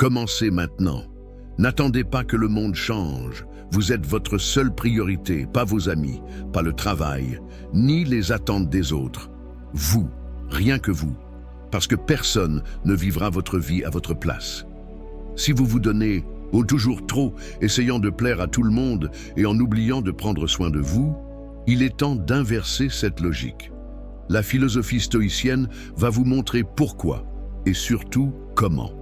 Commencez maintenant. N'attendez pas que le monde change. Vous êtes votre seule priorité, pas vos amis, pas le travail, ni les attentes des autres. Vous, rien que vous, parce que personne ne vivra votre vie à votre place. Si vous vous donnez, ou toujours trop, essayant de plaire à tout le monde et en oubliant de prendre soin de vous, il est temps d'inverser cette logique. La philosophie stoïcienne va vous montrer pourquoi et surtout comment.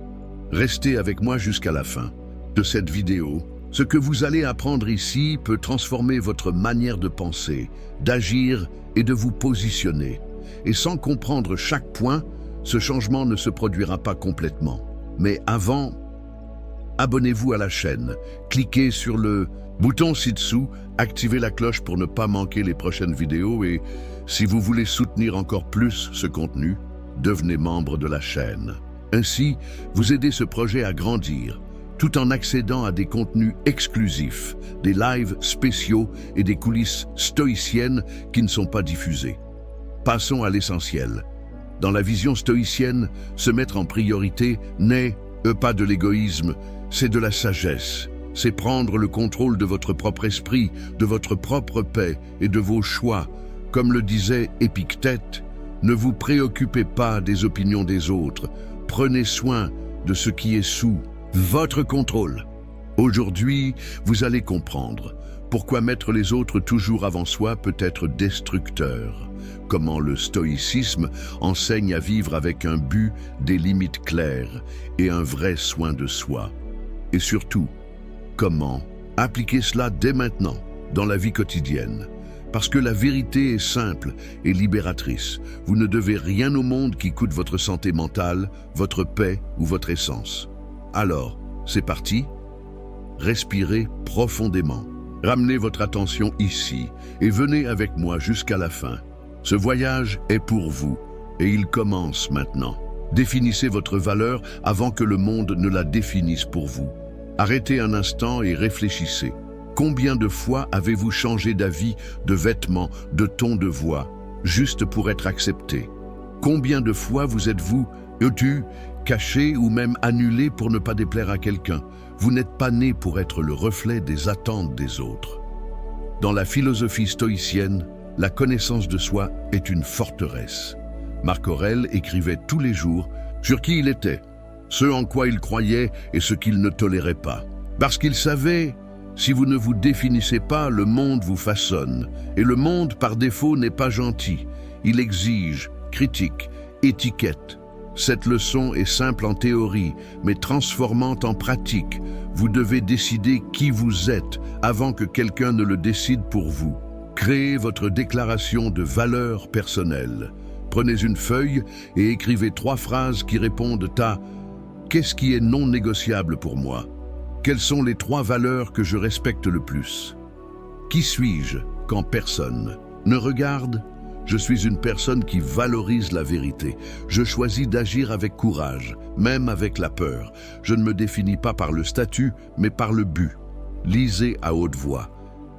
Restez avec moi jusqu'à la fin de cette vidéo. Ce que vous allez apprendre ici peut transformer votre manière de penser, d'agir et de vous positionner. Et sans comprendre chaque point, ce changement ne se produira pas complètement. Mais avant, abonnez-vous à la chaîne, cliquez sur le bouton ci-dessous, activez la cloche pour ne pas manquer les prochaines vidéos et, si vous voulez soutenir encore plus ce contenu, devenez membre de la chaîne. Ainsi, vous aidez ce projet à grandir, tout en accédant à des contenus exclusifs, des lives spéciaux et des coulisses stoïciennes qui ne sont pas diffusées. Passons à l'essentiel. Dans la vision stoïcienne, se mettre en priorité n'est pas de l'égoïsme, c'est de la sagesse. C'est prendre le contrôle de votre propre esprit, de votre propre paix et de vos choix. Comme le disait Épictète, ne vous préoccupez pas des opinions des autres, prenez soin de ce qui est sous votre contrôle. Aujourd'hui, vous allez comprendre pourquoi mettre les autres toujours avant soi peut être destructeur, comment le stoïcisme enseigne à vivre avec un but, des limites claires et un vrai soin de soi. Et surtout, comment appliquer cela dès maintenant dans la vie quotidienne. Parce que la vérité est simple et libératrice. Vous ne devez rien au monde qui coûte votre santé mentale, votre paix ou votre essence. Alors, c'est parti. Respirez profondément. Ramenez votre attention ici et venez avec moi jusqu'à la fin. Ce voyage est pour vous et il commence maintenant. Définissez votre valeur avant que le monde ne la définisse pour vous. Arrêtez un instant et réfléchissez. Combien de fois avez-vous changé d'avis, de vêtements, de ton de voix, juste pour être accepté? Combien de fois vous êtes-vous caché ou même annulé pour ne pas déplaire à quelqu'un? Vous n'êtes pas né pour être le reflet des attentes des autres. Dans la philosophie stoïcienne, la connaissance de soi est une forteresse. Marc Aurèle écrivait tous les jours sur qui il était, ce en quoi il croyait et ce qu'il ne tolérait pas. Parce qu'il savait, si vous ne vous définissez pas, le monde vous façonne. Et le monde, par défaut, n'est pas gentil. Il exige, critique, étiquette. Cette leçon est simple en théorie, mais transformante en pratique. Vous devez décider qui vous êtes avant que quelqu'un ne le décide pour vous. Créez votre déclaration de valeur personnelle. Prenez une feuille et écrivez 3 phrases qui répondent à « Qu'est-ce qui est non négociable pour moi ? Quelles sont les 3 valeurs que je respecte le plus ? Qui suis-je quand personne ne regarde ? Je suis une personne qui valorise la vérité. Je choisis d'agir avec courage, même avec la peur. Je ne me définis pas par le statut, mais par le but. Lisez à haute voix.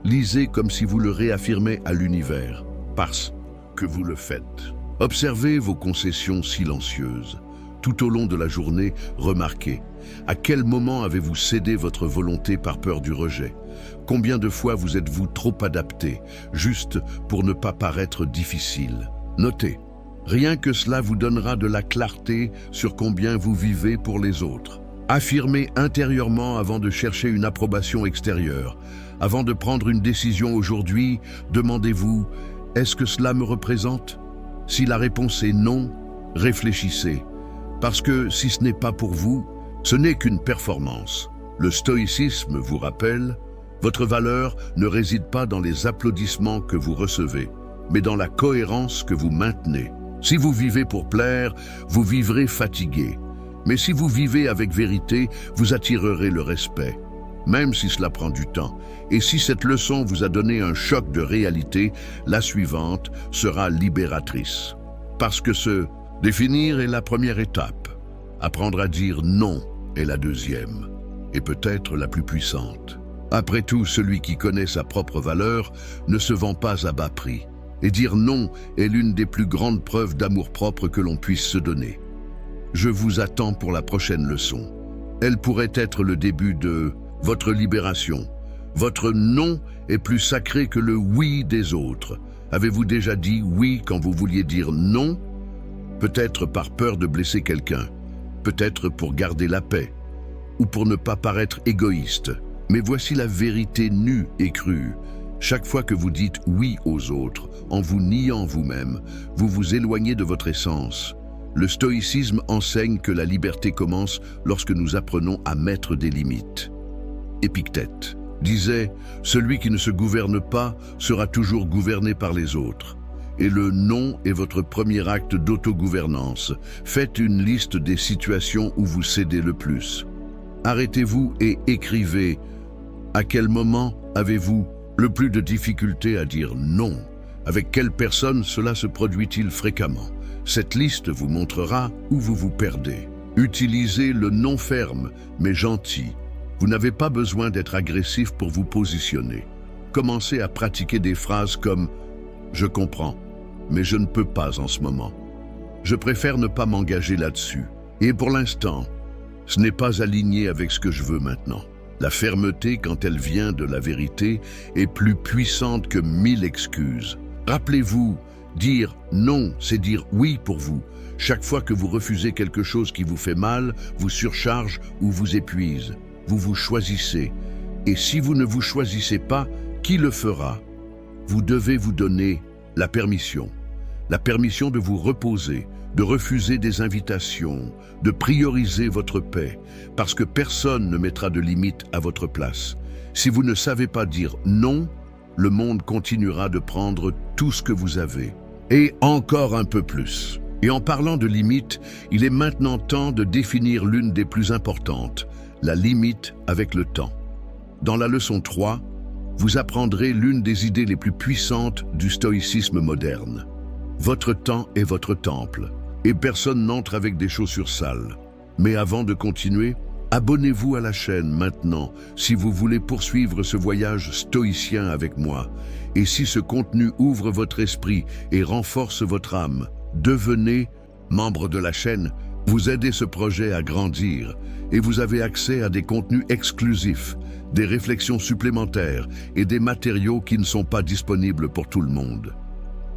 Lisez comme si vous le réaffirmez à l'univers, parce que vous le faites. Observez vos concessions silencieuses. Tout au long de la journée, remarquez à quel moment avez-vous cédé votre volonté par peur du rejet? Combien de fois vous êtes-vous trop adapté, juste pour ne pas paraître difficile? Notez, rien que cela vous donnera de la clarté sur combien vous vivez pour les autres. Affirmez intérieurement avant de chercher une approbation extérieure. Avant de prendre une décision aujourd'hui, demandez-vous, est-ce que cela me représente? Si la réponse est non, réfléchissez. Parce que si ce n'est pas pour vous, ce n'est qu'une performance. Le stoïcisme vous rappelle, votre valeur ne réside pas dans les applaudissements que vous recevez, mais dans la cohérence que vous maintenez. Si vous vivez pour plaire, vous vivrez fatigué. Mais si vous vivez avec vérité, vous attirerez le respect, même si cela prend du temps. Et si cette leçon vous a donné un choc de réalité, la suivante sera libératrice. Parce que se définir est la première étape. Apprendre à dire non est la deuxième, et peut-être la plus puissante. Après tout, celui qui connaît sa propre valeur ne se vend pas à bas prix. Et dire non est l'une des plus grandes preuves d'amour-propre que l'on puisse se donner. Je vous attends pour la prochaine leçon. Elle pourrait être le début de votre libération. Votre non est plus sacré que le oui des autres. Avez-vous déjà dit oui quand vous vouliez dire non? Peut-être par peur de blesser quelqu'un, peut-être pour garder la paix, ou pour ne pas paraître égoïste. Mais voici la vérité nue et crue. Chaque fois que vous dites oui aux autres, en vous niant vous-même, vous vous éloignez de votre essence. Le stoïcisme enseigne que la liberté commence lorsque nous apprenons à mettre des limites. Épictète disait « Celui qui ne se gouverne pas sera toujours gouverné par les autres ». Et le non est votre premier acte d'autogouvernance. Faites une liste des situations où vous cédez le plus. Arrêtez-vous et écrivez « À quel moment avez-vous le plus de difficulté à dire non? Avec quelle personne cela se produit-il fréquemment? Cette liste vous montrera où vous vous perdez. Utilisez le non ferme, mais gentil. Vous n'avez pas besoin d'être agressif pour vous positionner. Commencez à pratiquer des phrases comme « Je comprends, mais je ne peux pas en ce moment. Je préfère ne pas m'engager là-dessus. Et pour l'instant, ce n'est pas aligné avec ce que je veux maintenant. » La fermeté, quand elle vient de la vérité, est plus puissante que 1000 excuses. Rappelez-vous, dire non, c'est dire oui pour vous. Chaque fois que vous refusez quelque chose qui vous fait mal, vous surcharge ou vous épuise. Vous vous choisissez. Et si vous ne vous choisissez pas, qui le fera? Vous devez vous donner la permission. La permission de vous reposer, de refuser des invitations, de prioriser votre paix, parce que personne ne mettra de limite à votre place. Si vous ne savez pas dire non, le monde continuera de prendre tout ce que vous avez, et encore un peu plus. Et en parlant de limites, il est maintenant temps de définir l'une des plus importantes, la limite avec le temps. Dans la leçon 3, vous apprendrez l'une des idées les plus puissantes du stoïcisme moderne. Votre temps est votre temple, et personne n'entre avec des chaussures sales. Mais avant de continuer, abonnez-vous à la chaîne maintenant si vous voulez poursuivre ce voyage stoïcien avec moi. Et si ce contenu ouvre votre esprit et renforce votre âme, devenez membre de la chaîne. Vous aidez ce projet à grandir et vous avez accès à des contenus exclusifs, des réflexions supplémentaires et des matériaux qui ne sont pas disponibles pour tout le monde.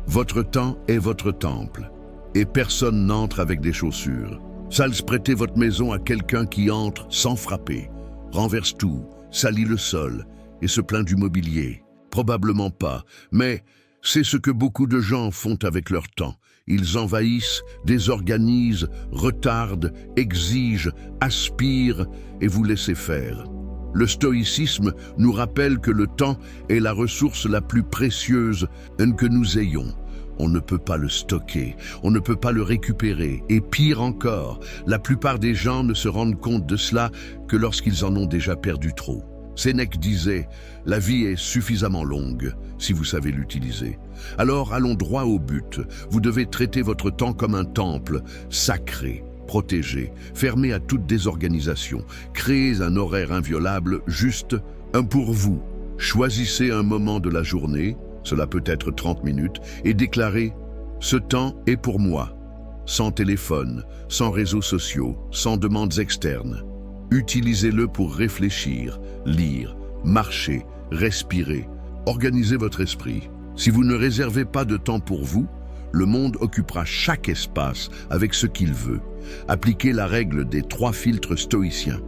Votre temps est votre temple, et personne n'entre avec des chaussures. Sales prêtez votre maison à quelqu'un qui entre sans frapper, renverse tout, salit le sol et se plaint du mobilier. Probablement pas, mais c'est ce que beaucoup de gens font avec leur temps. Ils envahissent, désorganisent, retardent, exigent, aspirent et vous laissez faire. Le stoïcisme nous rappelle que le temps est la ressource la plus précieuse que nous ayons. On ne peut pas le stocker, on ne peut pas le récupérer. Et pire encore, la plupart des gens ne se rendent compte de cela que lorsqu'ils en ont déjà perdu trop. Sénèque disait « La vie est suffisamment longue si vous savez l'utiliser. » Alors allons droit au but. Vous devez traiter votre temps comme un temple, sacré, protégé, fermé à toute désorganisation. Créez un horaire inviolable, juste un pour vous. Choisissez un moment de la journée, cela peut être 30 minutes, et déclarez « Ce temps est pour moi », sans téléphone, sans réseaux sociaux, sans demandes externes. Utilisez-le pour réfléchir, lire, marcher, respirer, organiser votre esprit. Si vous ne réservez pas de temps pour vous, le monde occupera chaque espace avec ce qu'il veut. Appliquez la règle des 3 filtres stoïciens.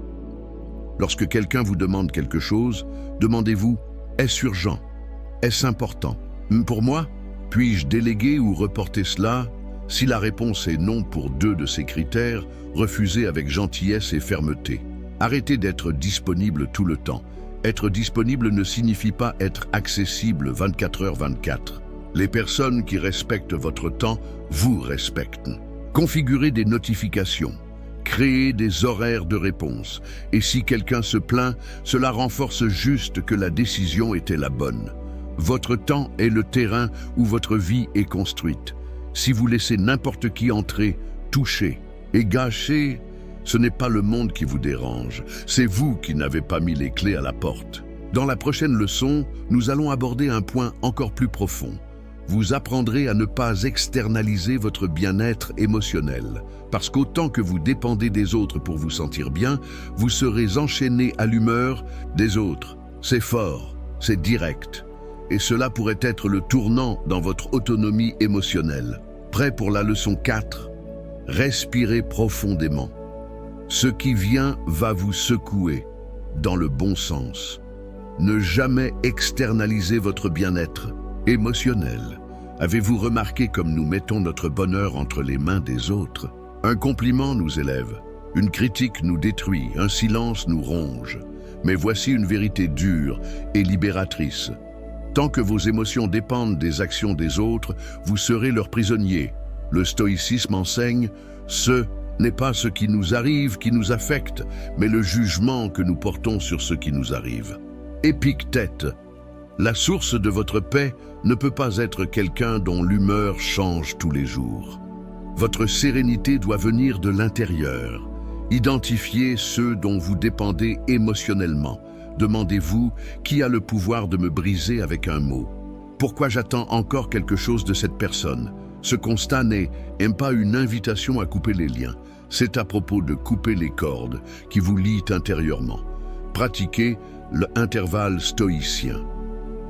Lorsque quelqu'un vous demande quelque chose, demandez-vous « Est-ce urgent ? Est-ce important ? Pour moi, puis-je déléguer ou reporter cela ? » Si la réponse est non pour 2 de ces critères, refusez avec gentillesse et fermeté. Arrêtez d'être disponible tout le temps. Être disponible ne signifie pas être accessible 24h/24. Les personnes qui respectent votre temps vous respectent. Configurez des notifications. Créez des horaires de réponse. Et si quelqu'un se plaint, cela renforce juste que la décision était la bonne. Votre temps est le terrain où votre vie est construite. Si vous laissez n'importe qui entrer, toucher et gâcher, ce n'est pas le monde qui vous dérange, c'est vous qui n'avez pas mis les clés à la porte. Dans la prochaine leçon, nous allons aborder un point encore plus profond, vous apprendrez à ne pas externaliser votre bien-être émotionnel, parce qu'autant que vous dépendez des autres pour vous sentir bien, vous serez enchaîné à l'humeur des autres. C'est fort, c'est direct, et cela pourrait être le tournant dans votre autonomie émotionnelle. Prêt pour la leçon 4 ? Respirez profondément. Ce qui vient va vous secouer, dans le bon sens. Ne jamais externaliser votre bien-être émotionnel. Avez-vous remarqué comme nous mettons notre bonheur entre les mains des autres ? Un compliment nous élève, une critique nous détruit, un silence nous ronge. Mais voici une vérité dure et libératrice. Tant que vos émotions dépendent des actions des autres, vous serez leurs prisonniers. Le stoïcisme enseigne, ce n'est pas ce qui nous arrive qui nous affecte, mais le jugement que nous portons sur ce qui nous arrive. Épictète, la source de votre paix ne peut pas être quelqu'un dont l'humeur change tous les jours. Votre sérénité doit venir de l'intérieur. Identifiez ceux dont vous dépendez émotionnellement. Demandez-vous qui a le pouvoir de me briser avec un mot. Pourquoi j'attends encore quelque chose de cette personne ? Ce constat n'est pas une invitation à couper les liens. C'est à propos de couper les cordes qui vous lient intérieurement. Pratiquez l'intervalle stoïcien.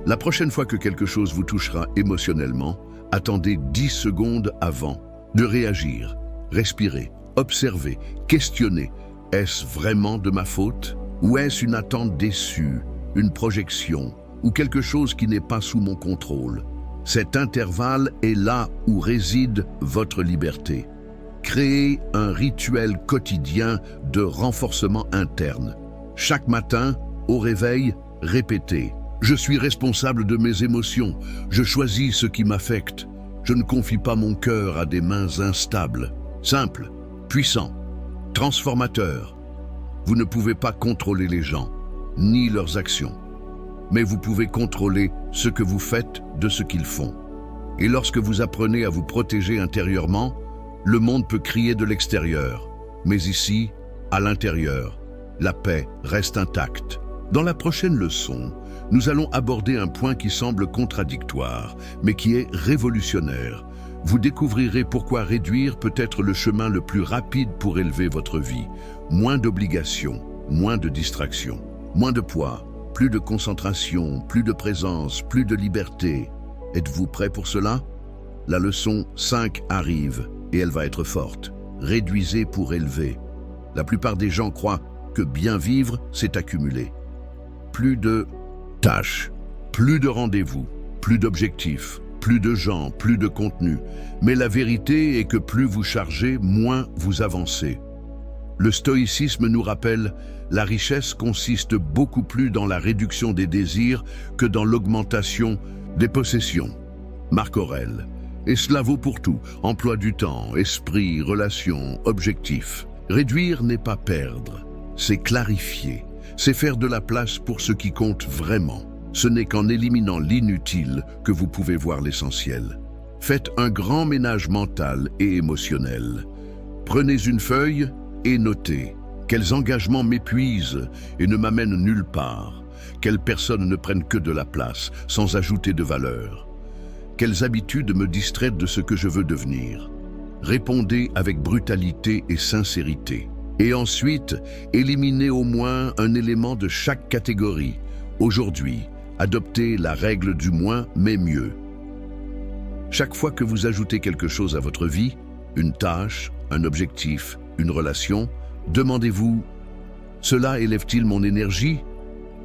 La prochaine fois que quelque chose vous touchera émotionnellement, attendez 10 secondes avant de réagir. Respirez, observez, questionnez. Est-ce vraiment de ma faute ? Ou est-ce une attente déçue, une projection, ou quelque chose qui n'est pas sous mon contrôle ? Cet intervalle est là où réside votre liberté. Créez un rituel quotidien de renforcement interne. Chaque matin, au réveil, répétez. Je suis responsable de mes émotions. Je choisis ce qui m'affecte. Je ne confie pas mon cœur à des mains instables. Simple, puissant, transformateur. Vous ne pouvez pas contrôler les gens, ni leurs actions. Mais vous pouvez contrôler ce que vous faites de ce qu'ils font. Et lorsque vous apprenez à vous protéger intérieurement, le monde peut crier de l'extérieur. Mais ici, à l'intérieur, la paix reste intacte. Dans la prochaine leçon, nous allons aborder un point qui semble contradictoire, mais qui est révolutionnaire. Vous découvrirez pourquoi réduire peut être le chemin le plus rapide pour élever votre vie. Moins d'obligations, moins de distractions, moins de poids, plus de concentration, plus de présence, plus de liberté. Êtes-vous prêt pour cela ? La leçon 5 arrive et elle va être forte. Réduisez pour élever. La plupart des gens croient que bien vivre, c'est accumuler. Plus de tâches, plus de rendez-vous, plus d'objectifs, plus de gens, plus de contenu. Mais la vérité est que plus vous chargez, moins vous avancez. Le stoïcisme nous rappelle, la richesse consiste beaucoup plus dans la réduction des désirs que dans l'augmentation des possessions. Marc Aurèle. Et cela vaut pour tout, emploi du temps, esprit, relations, objectifs. Réduire n'est pas perdre, c'est clarifier, c'est faire de la place pour ce qui compte vraiment. Ce n'est qu'en éliminant l'inutile que vous pouvez voir l'essentiel. Faites un grand ménage mental et émotionnel. Prenez une feuille et notez. Quels engagements m'épuisent et ne m'amènent nulle part? Quelles personnes ne prennent que de la place, sans ajouter de valeur? Quelles habitudes me distraient de ce que je veux devenir? Répondez avec brutalité et sincérité. Et ensuite, éliminez au moins un élément de chaque catégorie. Aujourd'hui, adoptez la règle du moins mais mieux. Chaque fois que vous ajoutez quelque chose à votre vie, une tâche, un objectif, une relation, demandez-vous, cela élève-t-il mon énergie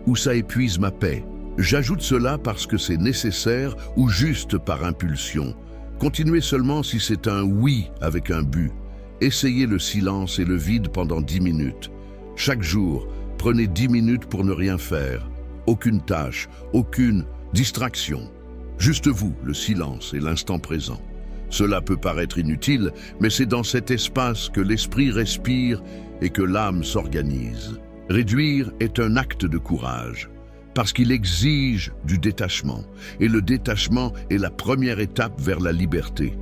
ou ça épuise ma paix? J'ajoute cela parce que c'est nécessaire ou juste par impulsion. Continuez seulement si c'est un oui avec un but. Essayez le silence et le vide pendant 10 minutes. Chaque jour, prenez 10 minutes pour ne rien faire. Aucune tâche, aucune distraction. Juste vous, le silence et l'instant présent. Cela peut paraître inutile, mais c'est dans cet espace que l'esprit respire et que l'âme s'organise. Réduire est un acte de courage, parce qu'il exige du détachement, et le détachement est la première étape vers la liberté.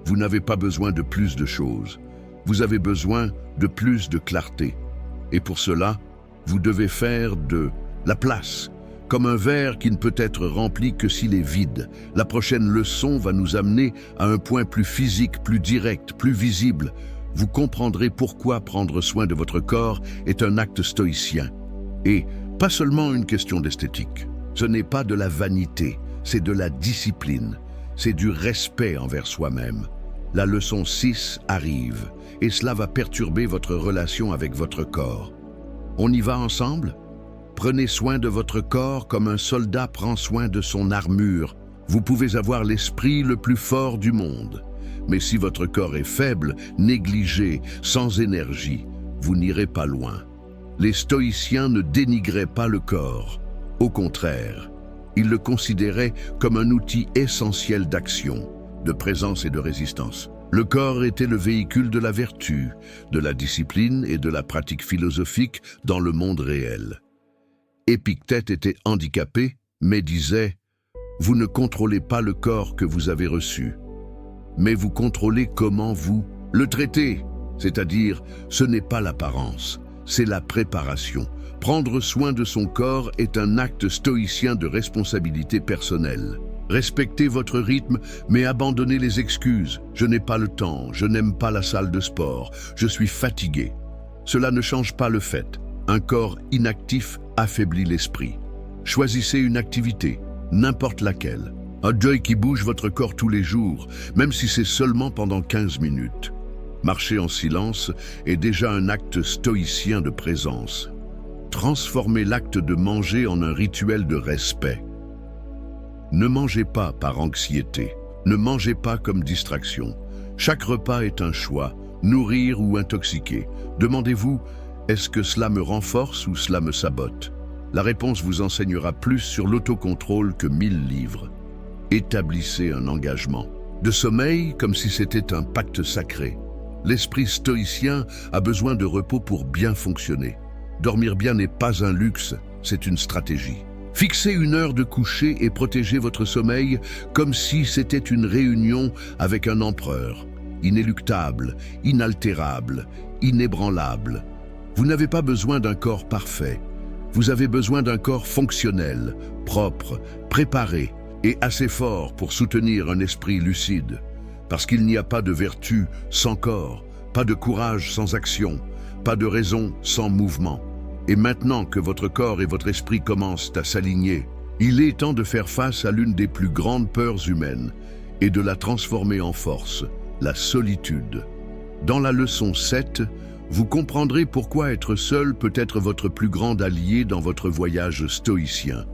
Vous n'avez pas besoin de plus de choses, vous avez besoin de plus de clarté. Et pour cela, vous devez faire de la place, comme un verre qui ne peut être rempli que s'il est vide. La prochaine leçon va nous amener à un point plus physique, plus direct, plus visible. Vous comprendrez pourquoi prendre soin de votre corps est un acte stoïcien. Et pas seulement une question d'esthétique. Ce n'est pas de la vanité, c'est de la discipline. C'est du respect envers soi-même. La leçon 6 arrive, et cela va perturber votre relation avec votre corps. On y va ensemble? Prenez soin de votre corps comme un soldat prend soin de son armure. Vous pouvez avoir l'esprit le plus fort du monde. Mais si votre corps est faible, négligé, sans énergie, vous n'irez pas loin. Les stoïciens ne dénigraient pas le corps. Au contraire, ils le considéraient comme un outil essentiel d'action, de présence et de résistance. Le corps était le véhicule de la vertu, de la discipline et de la pratique philosophique dans le monde réel. Épictète était handicapé, mais disait « Vous ne contrôlez pas le corps que vous avez reçu, mais vous contrôlez comment vous le traitez, c'est-à-dire ce n'est pas l'apparence, c'est la préparation. Prendre soin de son corps est un acte stoïcien de responsabilité personnelle. Respectez votre rythme, mais abandonnez les excuses. Je n'ai pas le temps, je n'aime pas la salle de sport, je suis fatigué. Cela ne change pas le fait. Un corps inactif affaiblit l'esprit. Choisissez une activité, n'importe laquelle. Un œil qui bouge votre corps tous les jours, même si c'est seulement pendant 15 minutes. Marcher en silence est déjà un acte stoïcien de présence. Transformez l'acte de manger en un rituel de respect. Ne mangez pas par anxiété, ne mangez pas comme distraction. Chaque repas est un choix, nourrir ou intoxiquer. Demandez-vous, est-ce que cela me renforce ou cela me sabote? La réponse vous enseignera plus sur l'autocontrôle que 1000 livres. Établissez un engagement. De sommeil comme si c'était un pacte sacré. L'esprit stoïcien a besoin de repos pour bien fonctionner. Dormir bien n'est pas un luxe, c'est une stratégie. Fixez une heure de coucher et protégez votre sommeil comme si c'était une réunion avec un empereur. Inéluctable, inaltérable, inébranlable. Vous n'avez pas besoin d'un corps parfait. Vous avez besoin d'un corps fonctionnel, propre, préparé et assez fort pour soutenir un esprit lucide. Parce qu'il n'y a pas de vertu sans corps, pas de courage sans action, pas de raison sans mouvement. Et maintenant que votre corps et votre esprit commencent à s'aligner, il est temps de faire face à l'une des plus grandes peurs humaines et de la transformer en force, la solitude. Dans la leçon 7, vous comprendrez pourquoi être seul peut être votre plus grand allié dans votre voyage stoïcien.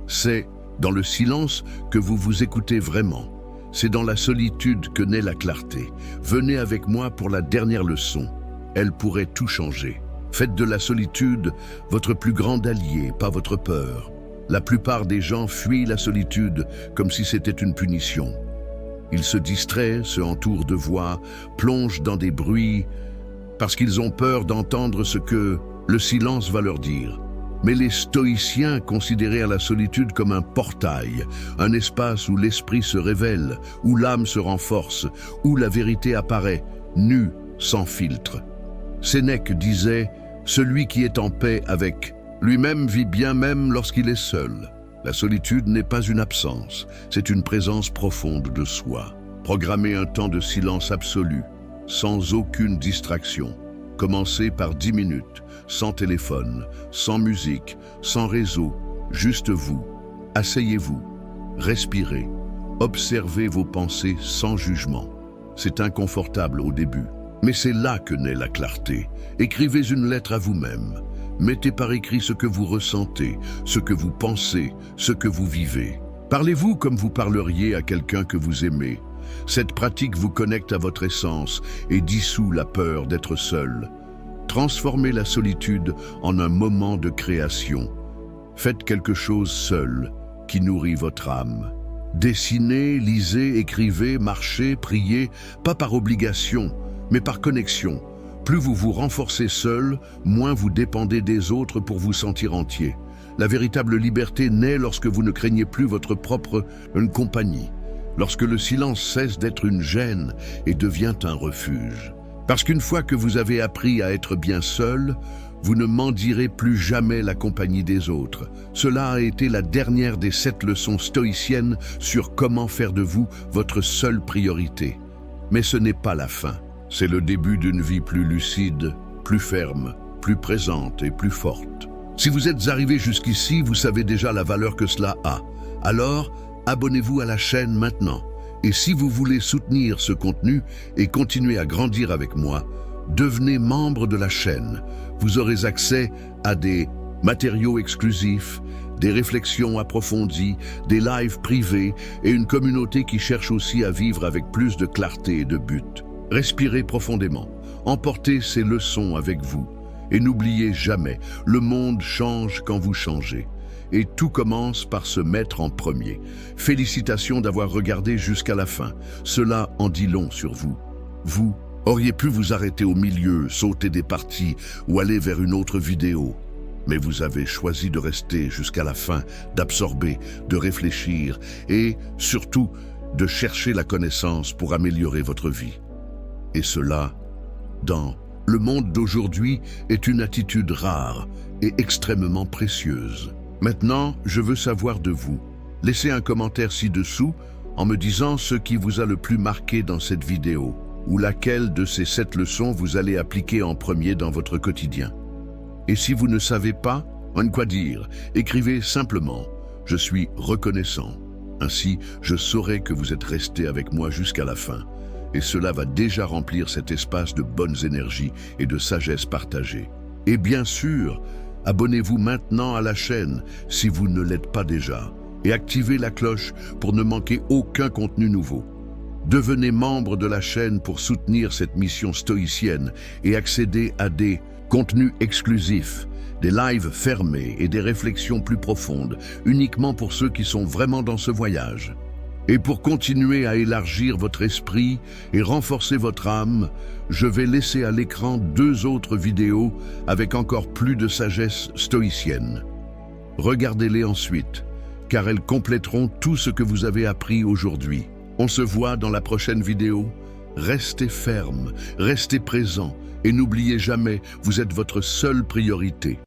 C'est dans le silence que vous vous écoutez vraiment. C'est dans la solitude que naît la clarté. Venez avec moi pour la dernière leçon. Elle pourrait tout changer. Faites de la solitude votre plus grand allié, pas votre peur. La plupart des gens fuient la solitude comme si c'était une punition. Ils se distraient, se entourent de voix, plongent dans des bruits, parce qu'ils ont peur d'entendre ce que le silence va leur dire. Mais les stoïciens considéraient la solitude comme un portail, un espace où l'esprit se révèle, où l'âme se renforce, où la vérité apparaît, nue, sans filtre. Sénèque disait « Celui qui est en paix avec lui-même vit bien même lorsqu'il est seul. » La solitude n'est pas une absence, c'est une présence profonde de soi. Programmez un temps de silence absolu, sans aucune distraction. Commencez par 10 minutes, sans téléphone, sans musique, sans réseau, juste vous. Asseyez-vous, respirez, observez vos pensées sans jugement. C'est inconfortable au début, mais c'est là que naît la clarté. Écrivez une lettre à vous-même. Mettez par écrit ce que vous ressentez, ce que vous pensez, ce que vous vivez. Parlez-vous comme vous parleriez à quelqu'un que vous aimez. Cette pratique vous connecte à votre essence et dissout la peur d'être seul. Transformez la solitude en un moment de création. Faites quelque chose seul qui nourrit votre âme. Dessinez, lisez, écrivez, marchez, priez, pas par obligation, mais par connexion. Plus vous vous renforcez seul, moins vous dépendez des autres pour vous sentir entier. La véritable liberté naît lorsque vous ne craignez plus votre propre compagnie, lorsque le silence cesse d'être une gêne et devient un refuge. Parce qu'une fois que vous avez appris à être bien seul, vous ne mendierez plus jamais la compagnie des autres. Cela a été la dernière des 7 leçons stoïciennes sur comment faire de vous votre seule priorité. Mais ce n'est pas la fin. C'est le début d'une vie plus lucide, plus ferme, plus présente et plus forte. Si vous êtes arrivé jusqu'ici, vous savez déjà la valeur que cela a. Alors, abonnez-vous à la chaîne maintenant. Et si vous voulez soutenir ce contenu et continuer à grandir avec moi, devenez membre de la chaîne. Vous aurez accès à des matériaux exclusifs, des réflexions approfondies, des lives privés et une communauté qui cherche aussi à vivre avec plus de clarté et de but. Respirez profondément, emportez ces leçons avec vous et n'oubliez jamais, le monde change quand vous changez. Et tout commence par se mettre en premier. Félicitations d'avoir regardé jusqu'à la fin. Cela en dit long sur vous. Vous auriez pu vous arrêter au milieu, sauter des parties ou aller vers une autre vidéo. Mais vous avez choisi de rester jusqu'à la fin, d'absorber, de réfléchir et, surtout, de chercher la connaissance pour améliorer votre vie. Et cela, dans le monde d'aujourd'hui, est une attitude rare et extrêmement précieuse. Maintenant, je veux savoir de vous. Laissez un commentaire ci-dessous en me disant ce qui vous a le plus marqué dans cette vidéo ou laquelle de ces 7 leçons vous allez appliquer en premier dans votre quotidien. Et si vous ne savez pas, quoi dire, écrivez simplement « Je suis reconnaissant ». Ainsi, je saurai que vous êtes resté avec moi jusqu'à la fin. Et cela va déjà remplir cet espace de bonnes énergies et de sagesse partagée. Et bien sûr, abonnez-vous maintenant à la chaîne si vous ne l'êtes pas déjà et activez la cloche pour ne manquer aucun contenu nouveau. Devenez membre de la chaîne pour soutenir cette mission stoïcienne et accéder à des contenus exclusifs, des lives fermés et des réflexions plus profondes, uniquement pour ceux qui sont vraiment dans ce voyage. Et pour continuer à élargir votre esprit et renforcer votre âme, je vais laisser à l'écran 2 autres vidéos avec encore plus de sagesse stoïcienne. Regardez-les ensuite, car elles compléteront tout ce que vous avez appris aujourd'hui. On se voit dans la prochaine vidéo. Restez ferme, restez présent et n'oubliez jamais, vous êtes votre seule priorité.